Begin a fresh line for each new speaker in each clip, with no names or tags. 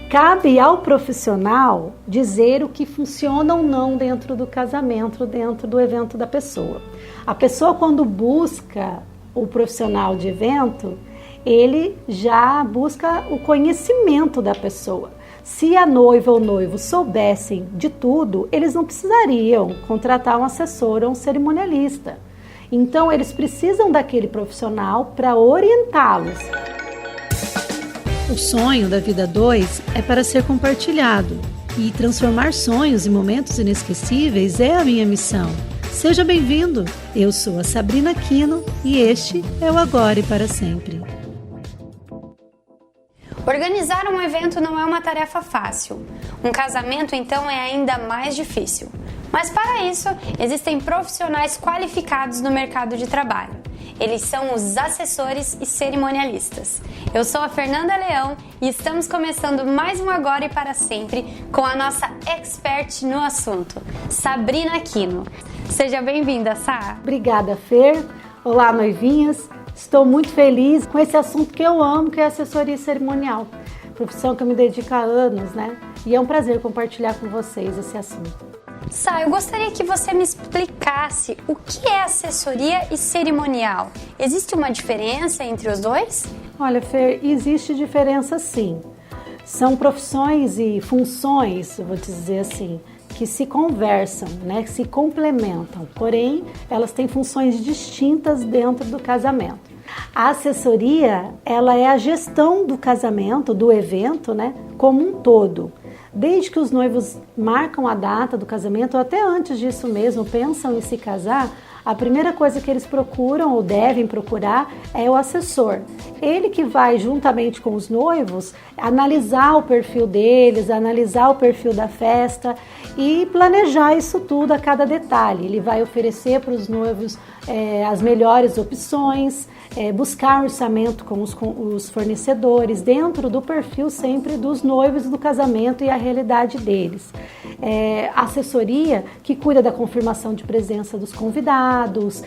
Cabe ao profissional dizer o que funciona ou não dentro do casamento, dentro do evento da pessoa. A pessoa, quando busca o profissional de evento, ele já busca o conhecimento da pessoa. Se a noiva ou o noivo soubessem de tudo, eles não precisariam contratar um assessor ou um cerimonialista. Então, eles precisam daquele profissional para orientá-los. O sonho da vida 2 é para ser compartilhado, e transformar sonhos em momentos inesquecíveis é a minha missão. Seja bem-vindo! Eu sou a Sabrina Aquino e este é o Agora e para Sempre.
Organizar um evento não é uma tarefa fácil. Um casamento, então, é ainda mais difícil. Mas para isso, existem profissionais qualificados no mercado de trabalho. Eles são os assessores e cerimonialistas. Eu sou a Fernanda Leão e estamos começando mais um Agora e para Sempre com a nossa expert no assunto, Sabrina Aquino. Seja bem-vinda, Sá.
Obrigada, Fer. Olá, noivinhas. Estou muito feliz com esse assunto que eu amo, que é a assessoria cerimonial. Profissão que eu me dedico há anos, né? E é um prazer compartilhar com vocês esse assunto.
Sá, eu gostaria que você me explicasse o que é assessoria e cerimonial. Existe uma diferença entre os dois?
Olha, Fer, existe diferença sim. São profissões e funções, eu vou dizer assim, que se conversam, né, que se complementam. Porém, elas têm funções distintas dentro do casamento. A assessoria, ela é a gestão do casamento, do evento, né, como um todo. Desde que os noivos marcam a data do casamento, ou até antes disso mesmo, pensam em se casar, a primeira coisa que eles procuram ou devem procurar é o assessor. Ele que vai, juntamente com os noivos, analisar o perfil deles, analisar o perfil da festa e planejar isso tudo a cada detalhe. Ele vai oferecer para os noivos as melhores opções, buscar orçamento com os fornecedores, dentro do perfil sempre dos noivos do casamento e a realidade deles. Assessoria que cuida da confirmação de presença dos convidados,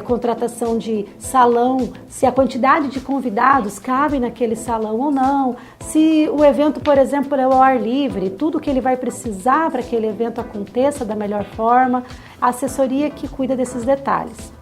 contratação de salão, se a quantidade de convidados cabe naquele salão ou não, se o evento, por exemplo, é ao ar livre, tudo que ele vai precisar para que aquele evento aconteça da melhor forma, a assessoria que cuida desses detalhes.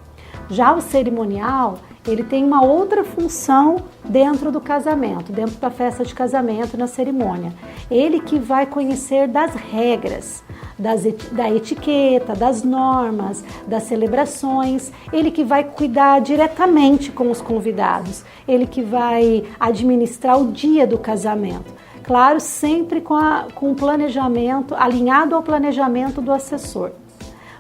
Já o cerimonial, ele tem uma outra função dentro do casamento, dentro da festa de casamento, na cerimônia. Ele que vai conhecer das regras, da etiqueta, das normas, das celebrações, ele que vai cuidar diretamente com os convidados, ele que vai administrar o dia do casamento. Claro, sempre com o planejamento, alinhado ao planejamento do assessor.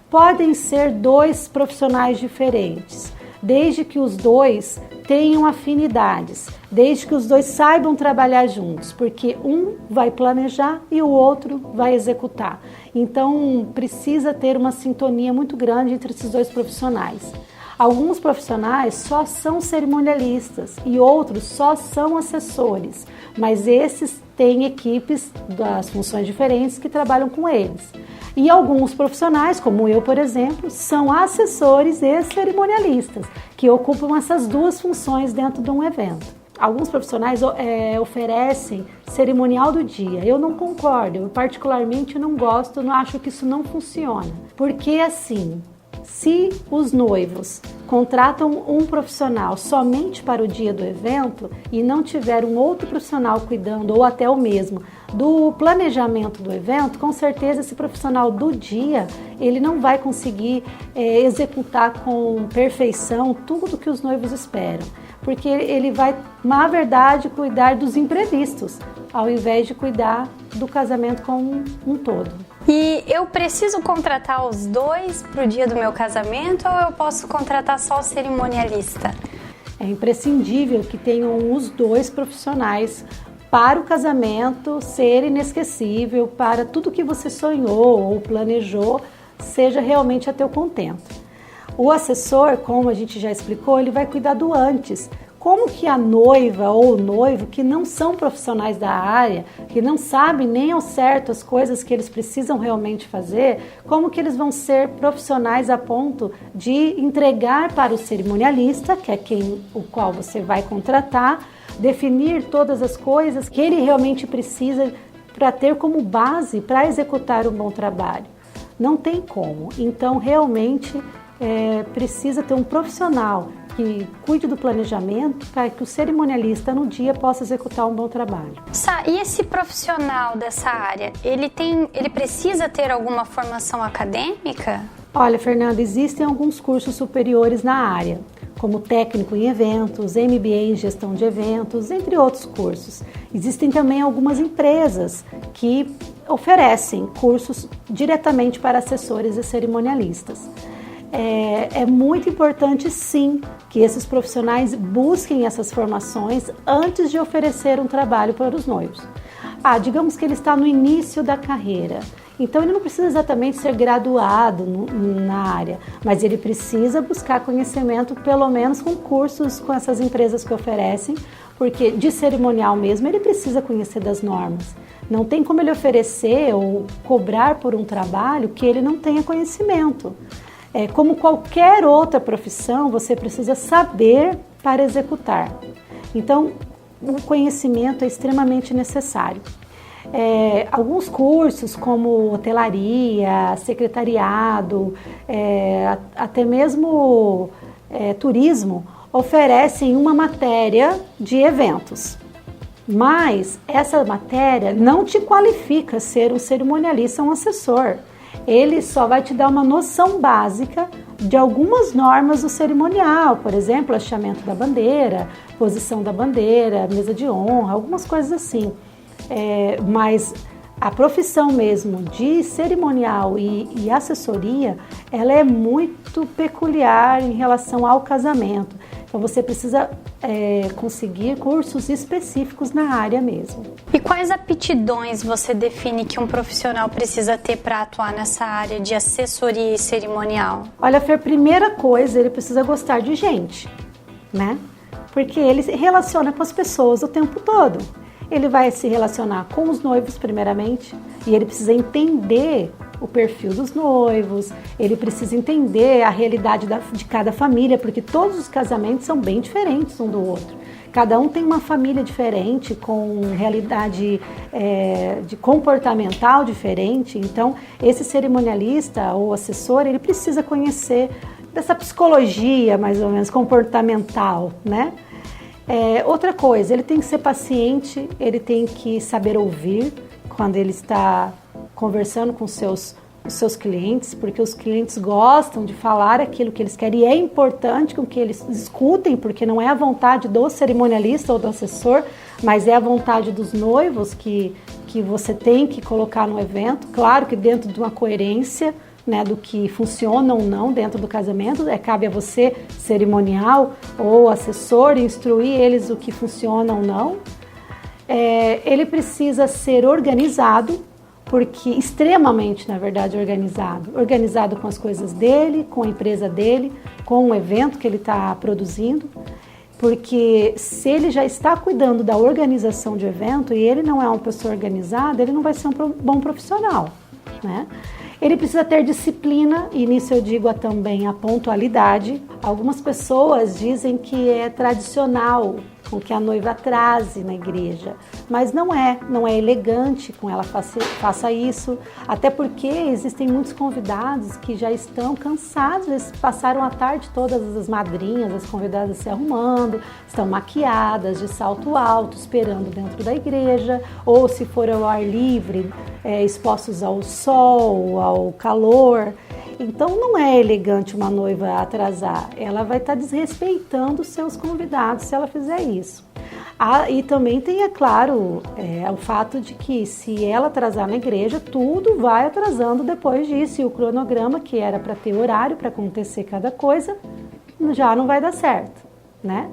Podem ser dois profissionais diferentes, desde que os dois tenham afinidades, desde que os dois saibam trabalhar juntos, porque um vai planejar e o outro vai executar. Então, precisa ter uma sintonia muito grande entre esses dois profissionais. Alguns profissionais só são cerimonialistas e outros só são assessores, mas esses têm equipes das funções diferentes que trabalham com eles. E alguns profissionais, como eu, por exemplo, são assessores e cerimonialistas, que ocupam essas duas funções dentro de um evento. Alguns profissionais oferecem cerimonial do dia. Eu não concordo, eu particularmente não gosto, não acho que isso não funciona. Porque assim, se os noivos contratam um profissional somente para o dia do evento e não tiver um outro profissional cuidando, ou até o mesmo, do planejamento do evento, com certeza esse profissional do dia, ele não vai conseguir executar com perfeição tudo que os noivos esperam. Porque ele vai, na verdade, cuidar dos imprevistos, ao invés de cuidar do casamento como um todo.
E eu preciso contratar os dois para o dia do meu casamento ou eu posso contratar só o cerimonialista?
É imprescindível que tenham os dois profissionais para o casamento ser inesquecível, para tudo que você sonhou ou planejou seja realmente a teu contento. O assessor, como a gente já explicou, ele vai cuidar do antes. Como que a noiva ou o noivo, que não são profissionais da área, que não sabem nem ao certo as coisas que eles precisam realmente fazer, como que eles vão ser profissionais a ponto de entregar para o cerimonialista, que é o qual você vai contratar, definir todas as coisas que ele realmente precisa para ter como base para executar um bom trabalho. Não tem como. Então, realmente, precisa ter um profissional que cuide do planejamento para que o cerimonialista no dia possa executar um bom trabalho.
E esse profissional dessa área, ele precisa ter alguma formação acadêmica?
Olha, Fernanda, existem alguns cursos superiores na área, como técnico em eventos, MBA em gestão de eventos, entre outros cursos. Existem também algumas empresas que oferecem cursos diretamente para assessores e cerimonialistas. É muito importante, sim, que esses profissionais busquem essas formações antes de oferecer um trabalho para os noivos. Digamos que ele está no início da carreira, então ele não precisa exatamente ser graduado na área, mas ele precisa buscar conhecimento, pelo menos com cursos com essas empresas que oferecem, porque de cerimonial mesmo ele precisa conhecer das normas. Não tem como ele oferecer ou cobrar por um trabalho que ele não tenha conhecimento. Como qualquer outra profissão, você precisa saber para executar. Então, o conhecimento é extremamente necessário. Alguns cursos como hotelaria, secretariado, até mesmo turismo, oferecem uma matéria de eventos. Mas essa matéria não te qualifica a ser um cerimonialista ou um assessor. Ele só vai te dar uma noção básica de algumas normas do cerimonial, por exemplo, hasteamento da bandeira, posição da bandeira, mesa de honra, algumas coisas assim. Mas a profissão mesmo de cerimonial e assessoria, ela é muito peculiar em relação ao casamento. Então você precisa conseguir cursos específicos na área mesmo.
E quais aptidões você define que um profissional precisa ter para atuar nessa área de assessoria e cerimonial?
Olha, Fer, primeira coisa, ele precisa gostar de gente, né? Porque ele se relaciona com as pessoas o tempo todo. Ele vai se relacionar com os noivos primeiramente e ele precisa entender o perfil dos noivos, ele precisa entender a realidade de cada família, porque todos os casamentos são bem diferentes um do outro. Cada um tem uma família diferente, com realidade de comportamental diferente. Então, esse cerimonialista ou assessor, ele precisa conhecer dessa psicologia, mais ou menos, comportamental, né? Outra coisa, ele tem que ser paciente, ele tem que saber ouvir quando ele está conversando com os seus clientes, porque os clientes gostam de falar aquilo que eles querem e é importante com que eles escutem, porque não é a vontade do cerimonialista ou do assessor, mas é a vontade dos noivos que você tem que colocar no evento, claro que dentro de uma coerência, né, do que funciona ou não dentro do casamento, cabe a você, cerimonial ou assessor, instruir eles o que funciona ou não. Ele precisa ser organizado, porque extremamente, na verdade, organizado com as coisas dele, com a empresa dele, com o evento que ele está produzindo, porque se ele já está cuidando da organização de evento e ele não é uma pessoa organizada, ele não vai ser um bom profissional, né? Ele precisa ter disciplina, e nisso eu digo também a pontualidade. Algumas pessoas dizem que é tradicional com que a noiva atrase na igreja, mas não é elegante com ela faça isso, até porque existem muitos convidados que já estão cansados, eles passaram a tarde todas as madrinhas, as convidadas se arrumando, estão maquiadas, de salto alto, esperando dentro da igreja, ou se for ao ar livre, expostos ao sol, ao calor. Então não é elegante uma noiva atrasar, ela vai estar desrespeitando os seus convidados se ela fizer isso. E também tem, é claro, o fato de que se ela atrasar na igreja, tudo vai atrasando depois disso, e o cronograma, que era para ter horário para acontecer cada coisa, já não vai dar certo, né?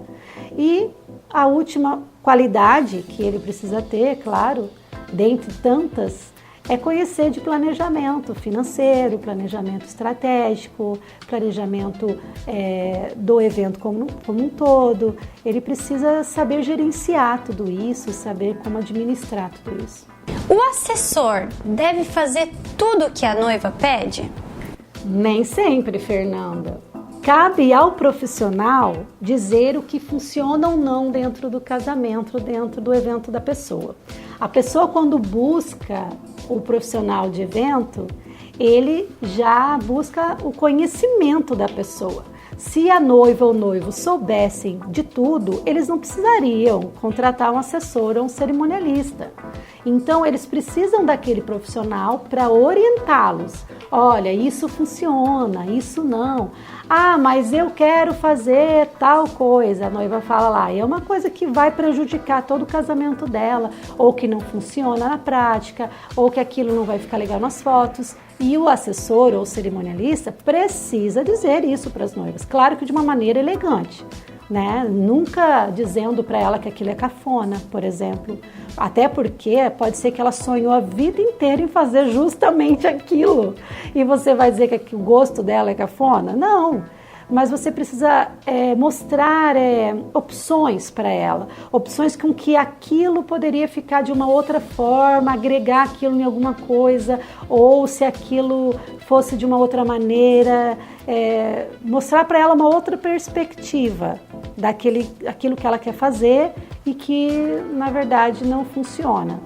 E a última qualidade que ele precisa ter, claro, dentre tantas, é conhecer de planejamento financeiro, planejamento estratégico, planejamento do evento como um todo. Ele precisa saber gerenciar tudo isso, saber como administrar tudo isso.
O assessor deve fazer tudo o que a noiva pede?
Nem sempre, Fernanda. cabe ao profissional dizer o que funciona ou não dentro do casamento, dentro do evento da pessoa. A pessoa, quando busca o profissional de evento, ele já busca o conhecimento da pessoa. Se a noiva ou o noivo soubessem de tudo, eles não precisariam contratar um assessor ou um cerimonialista. Então, eles precisam daquele profissional para orientá-los. Olha, isso funciona, isso não. Ah, mas eu quero fazer tal coisa. A noiva fala lá, é uma coisa que vai prejudicar todo o casamento dela, ou que não funciona na prática, ou que aquilo não vai ficar legal nas fotos. E o assessor ou cerimonialista precisa dizer isso para as noivas. Claro que de uma maneira elegante, né? Nunca dizendo para ela que aquilo é cafona, por exemplo. Até porque pode ser que ela sonhou a vida inteira em fazer justamente aquilo. E você vai dizer que o gosto dela é cafona? Não. Mas você precisa mostrar opções para ela, opções com que aquilo poderia ficar de uma outra forma, agregar aquilo em alguma coisa, ou se aquilo fosse de uma outra maneira, mostrar para ela uma outra perspectiva daquilo que ela quer fazer e que, na verdade, não funciona.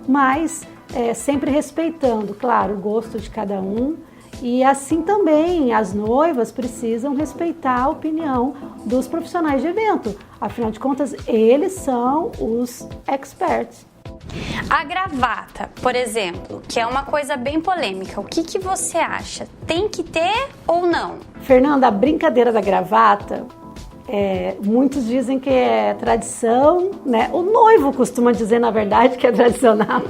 Mas sempre respeitando, claro, o gosto de cada um. E assim também as noivas precisam respeitar a opinião dos profissionais de evento. Afinal de contas, eles são os experts.
A gravata, por exemplo, que é uma coisa bem polêmica, o que você acha? Tem que ter ou não?
Fernanda, a brincadeira da gravata, muitos dizem que é tradição, né? O noivo costuma dizer, na verdade, que é tradicional.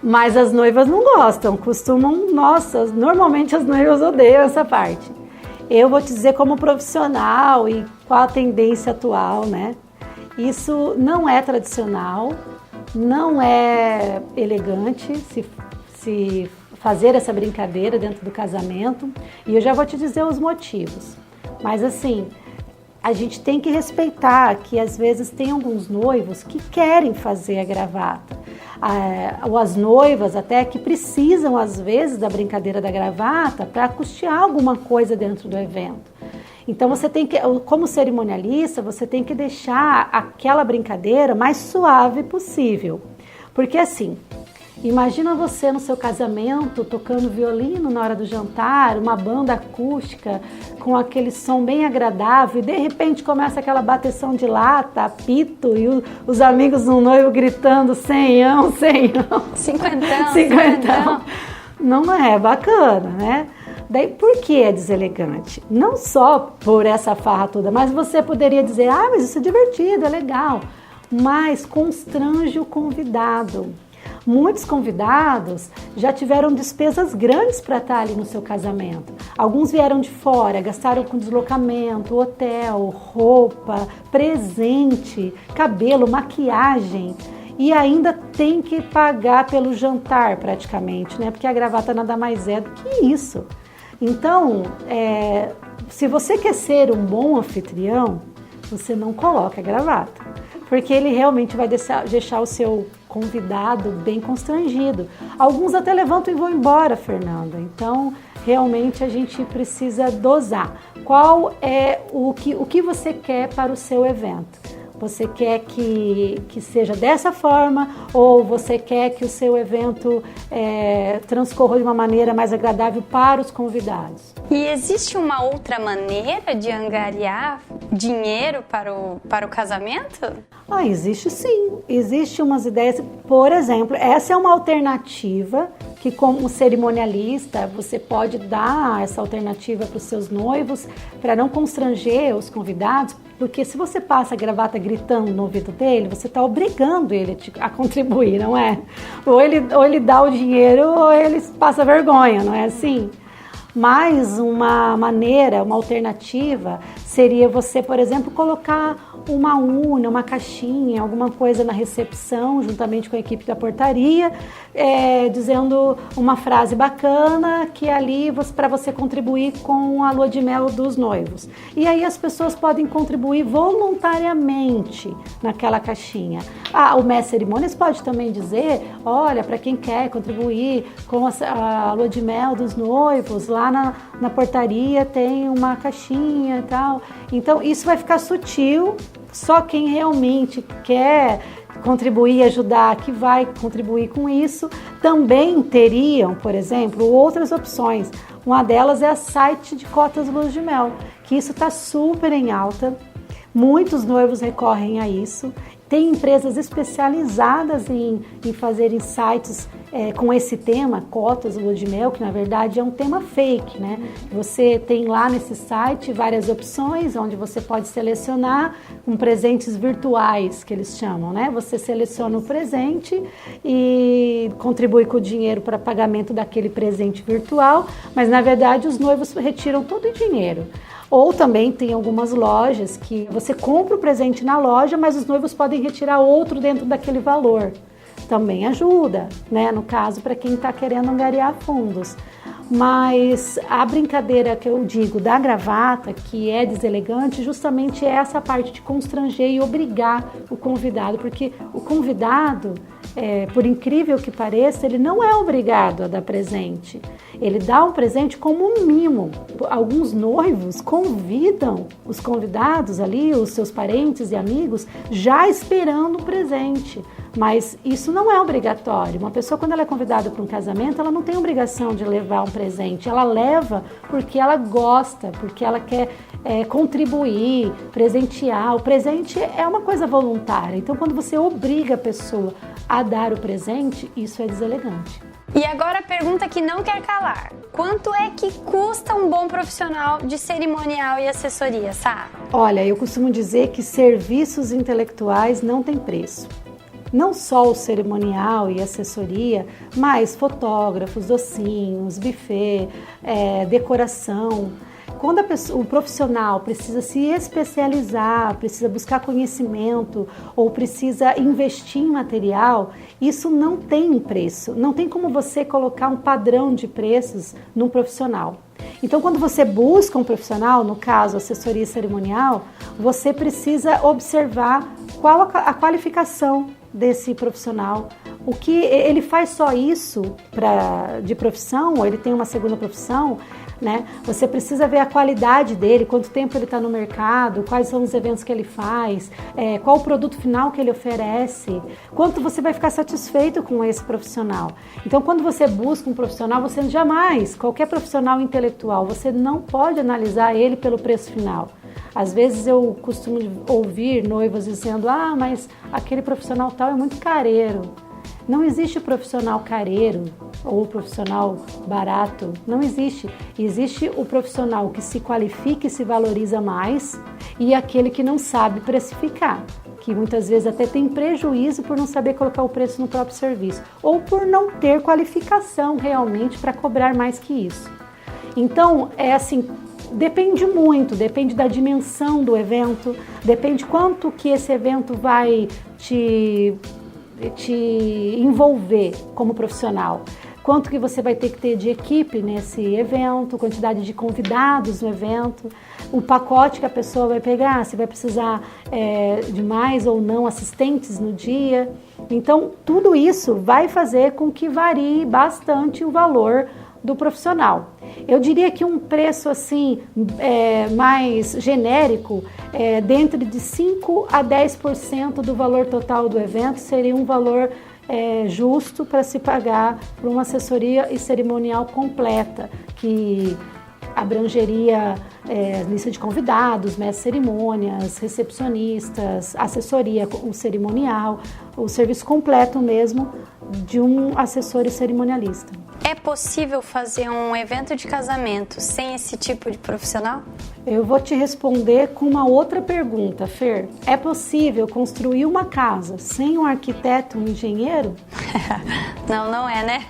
Mas as noivas não gostam, normalmente as noivas odeiam essa parte. Eu vou te dizer como profissional e qual a tendência atual, né? Isso não é tradicional, não é elegante se fazer essa brincadeira dentro do casamento. E eu já vou te dizer os motivos. Mas assim, a gente tem que respeitar que às vezes tem alguns noivos que querem fazer a gravata. Ou as noivas até que precisam às vezes da brincadeira da gravata para custear alguma coisa dentro do evento. Então você tem que, como cerimonialista, você tem que deixar aquela brincadeira mais suave possível. Porque assim, imagina você no seu casamento tocando violino na hora do jantar, uma banda acústica com aquele som bem agradável e de repente começa aquela bateção de lata, apito e os amigos do noivo gritando senhão. Cinquentão. Não é bacana, né? Daí por que é deselegante? Não só por essa farra toda, mas você poderia dizer, mas isso é divertido, é legal, mas constrange o convidado. Muitos convidados já tiveram despesas grandes para estar ali no seu casamento. Alguns vieram de fora, gastaram com deslocamento, hotel, roupa, presente, cabelo, maquiagem e ainda tem que pagar pelo jantar praticamente, né? Porque a gravata nada mais é do que isso. Então, se você quer ser um bom anfitrião, você não coloca a gravata, porque ele realmente vai deixar o seu convidado bem constrangido. Alguns até levantam e vão embora, Fernanda. Então, realmente a gente precisa dosar. Qual é o que você quer para o seu evento? Você quer que seja dessa forma ou você quer que o seu evento transcorra de uma maneira mais agradável para os convidados?
E existe uma outra maneira de angariar dinheiro para o casamento?
Existe sim. Existem umas ideias. Por exemplo, essa é uma alternativa que, como cerimonialista, você pode dar essa alternativa para os seus noivos para não constranger os convidados, porque se você passa a gravata gritando no ouvido dele, você está obrigando ele a contribuir, não é? Ou ele dá o dinheiro ou ele passa vergonha, não é assim? Mas uma maneira, uma alternativa seria você, por exemplo, colocar uma urna, uma caixinha, alguma coisa na recepção, juntamente com a equipe da portaria, dizendo uma frase bacana que é ali para você contribuir com a lua de mel dos noivos. E aí as pessoas podem contribuir voluntariamente naquela caixinha. O mestre cerimônias pode também dizer, olha, para quem quer contribuir com a lua de mel dos noivos lá lá na portaria tem uma caixinha e tal. Então, isso vai ficar sutil, só quem realmente quer contribuir, ajudar, que vai contribuir com isso. Também teriam, por exemplo, outras opções. Uma delas é a site de cotas lua de mel, que isso está super em alta. Muitos noivos recorrem a isso. Tem empresas especializadas em fazerem sites com esse tema, cotas lua de mel, que na verdade é um tema fake, né? Você tem lá nesse site várias opções, onde você pode selecionar presentes virtuais, que eles chamam, né? Você seleciona o presente e contribui com o dinheiro para pagamento daquele presente virtual, mas na verdade os noivos retiram todo o dinheiro. Ou também tem algumas lojas que você compra o presente na loja, mas os noivos podem retirar outro dentro daquele valor. Também ajuda, né? No caso, para quem está querendo angariar fundos. Mas a brincadeira que eu digo da gravata, que é deselegante, justamente é essa parte de constranger e obrigar o convidado, porque o convidado, por incrível que pareça, ele não é obrigado a dar presente. Ele dá um presente como um mimo. Alguns noivos convidam os convidados ali, os seus parentes e amigos, já esperando um presente. Mas isso não é obrigatório. Uma pessoa, quando ela é convidada para um casamento, ela não tem obrigação de levar um presente. Ela leva porque ela gosta, porque ela quer contribuir, presentear. O presente é uma coisa voluntária. Então, quando você obriga a pessoa a dar o presente, isso é deselegante.
E agora a pergunta que não quer calar. Quanto é que custa um bom profissional de cerimonial e assessoria, Sá?
Olha, eu costumo dizer que serviços intelectuais não têm preço. Não só o cerimonial e assessoria, mas fotógrafos, docinhos, buffet, decoração. Quando o profissional precisa se especializar, precisa buscar conhecimento ou precisa investir em material, isso não tem preço. Não tem como você colocar um padrão de preços num profissional. Então, quando você busca um profissional, no caso, assessoria cerimonial, você precisa observar qual a qualificação desse profissional. O que ele faz só isso de profissão, ou ele tem uma segunda profissão, né? Você precisa ver a qualidade dele, quanto tempo ele está no mercado, quais são os eventos que ele faz, qual o produto final que ele oferece, quanto você vai ficar satisfeito com esse profissional. Então, quando você busca um profissional, você jamais, qualquer profissional intelectual, você não pode analisar ele pelo preço final. Às vezes eu costumo ouvir noivas dizendo, mas aquele profissional tal é muito careiro. Não existe profissional careiro ou profissional barato, não existe. Existe o profissional que se qualifica e se valoriza mais e aquele que não sabe precificar, que muitas vezes até tem prejuízo por não saber colocar o preço no próprio serviço ou por não ter qualificação realmente para cobrar mais que isso. Então, depende muito, depende da dimensão do evento, depende quanto que esse evento vai te envolver como profissional, quanto que você vai ter que ter de equipe nesse evento, quantidade de convidados no evento, o pacote que a pessoa vai pegar, se vai precisar de mais ou não assistentes no dia. Então, tudo isso vai fazer com que varie bastante o valor do profissional. Eu diria que um preço mais genérico, dentro de 5 a 10% do valor total do evento seria um valor justo para se pagar por uma assessoria e cerimonial completa, que abrangeria lista de convidados, mestre cerimônias, recepcionistas, assessoria, o cerimonial, o serviço completo mesmo de um assessor e cerimonialista.
É possível fazer um evento de casamento sem esse tipo de profissional?
Eu vou te responder com uma outra pergunta, Fer. É possível construir uma casa sem um arquiteto, um engenheiro?
Não é, né?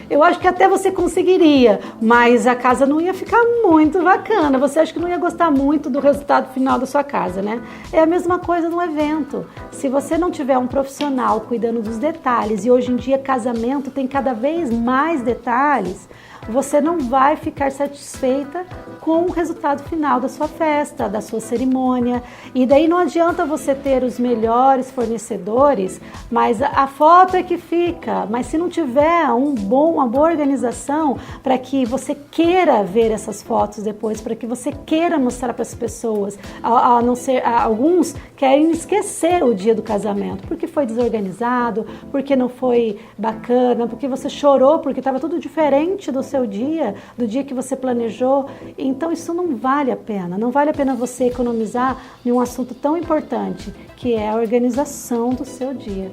Eu acho que até você conseguiria, mas a casa não ia ficar muito bacana. Você acha que não ia gostar muito do resultado final da sua casa, né? É a mesma coisa no evento. Se você não tiver um profissional cuidando dos detalhes, e hoje em dia casamento tem cada vez mais detalhes, você não vai ficar satisfeita com o resultado final da sua festa, da sua cerimônia. E daí não adianta você ter os melhores fornecedores, mas a foto é que fica. Mas se não tiver uma boa organização para que você queira ver essas fotos depois, para que você queira mostrar para as pessoas, a não ser alguns querem esquecer o dia do casamento, porque foi desorganizado, porque não foi bacana, porque você chorou, porque estava tudo diferente do seu dia, do dia que você planejou. Então isso não vale a pena. Não vale a pena você economizar em um assunto tão importante, que é a organização do seu dia.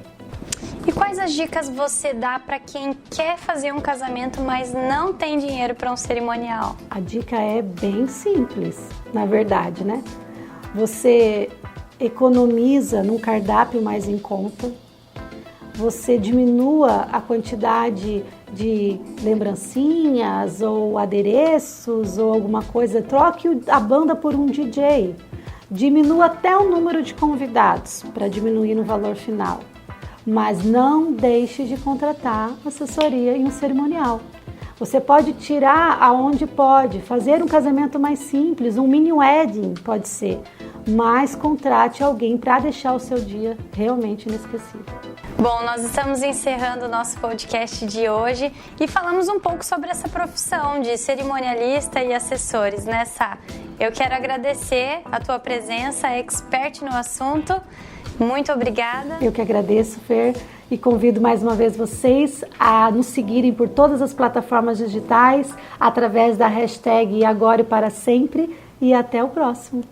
E quais as dicas você dá para quem quer fazer um casamento, mas não tem dinheiro para um cerimonial?
A dica é bem simples, na verdade, né? Você economiza num cardápio mais em conta, você diminua a quantidade de lembrancinhas ou adereços ou alguma coisa, troque a banda por um DJ, diminua até o número de convidados para diminuir no valor final, mas não deixe de contratar assessoria em um cerimonial. Você pode tirar aonde pode, fazer um casamento mais simples, um mini wedding pode ser, mas contrate alguém para deixar o seu dia realmente inesquecível.
Bom, nós estamos encerrando o nosso podcast de hoje e falamos um pouco sobre essa profissão de cerimonialista e assessores, né, Sá? Eu quero agradecer a tua presença, expert no assunto. Muito obrigada.
Eu que agradeço, Fer, e convido mais uma vez vocês a nos seguirem por todas as plataformas digitais, através da hashtag Agora e Para Sempre, e até o próximo.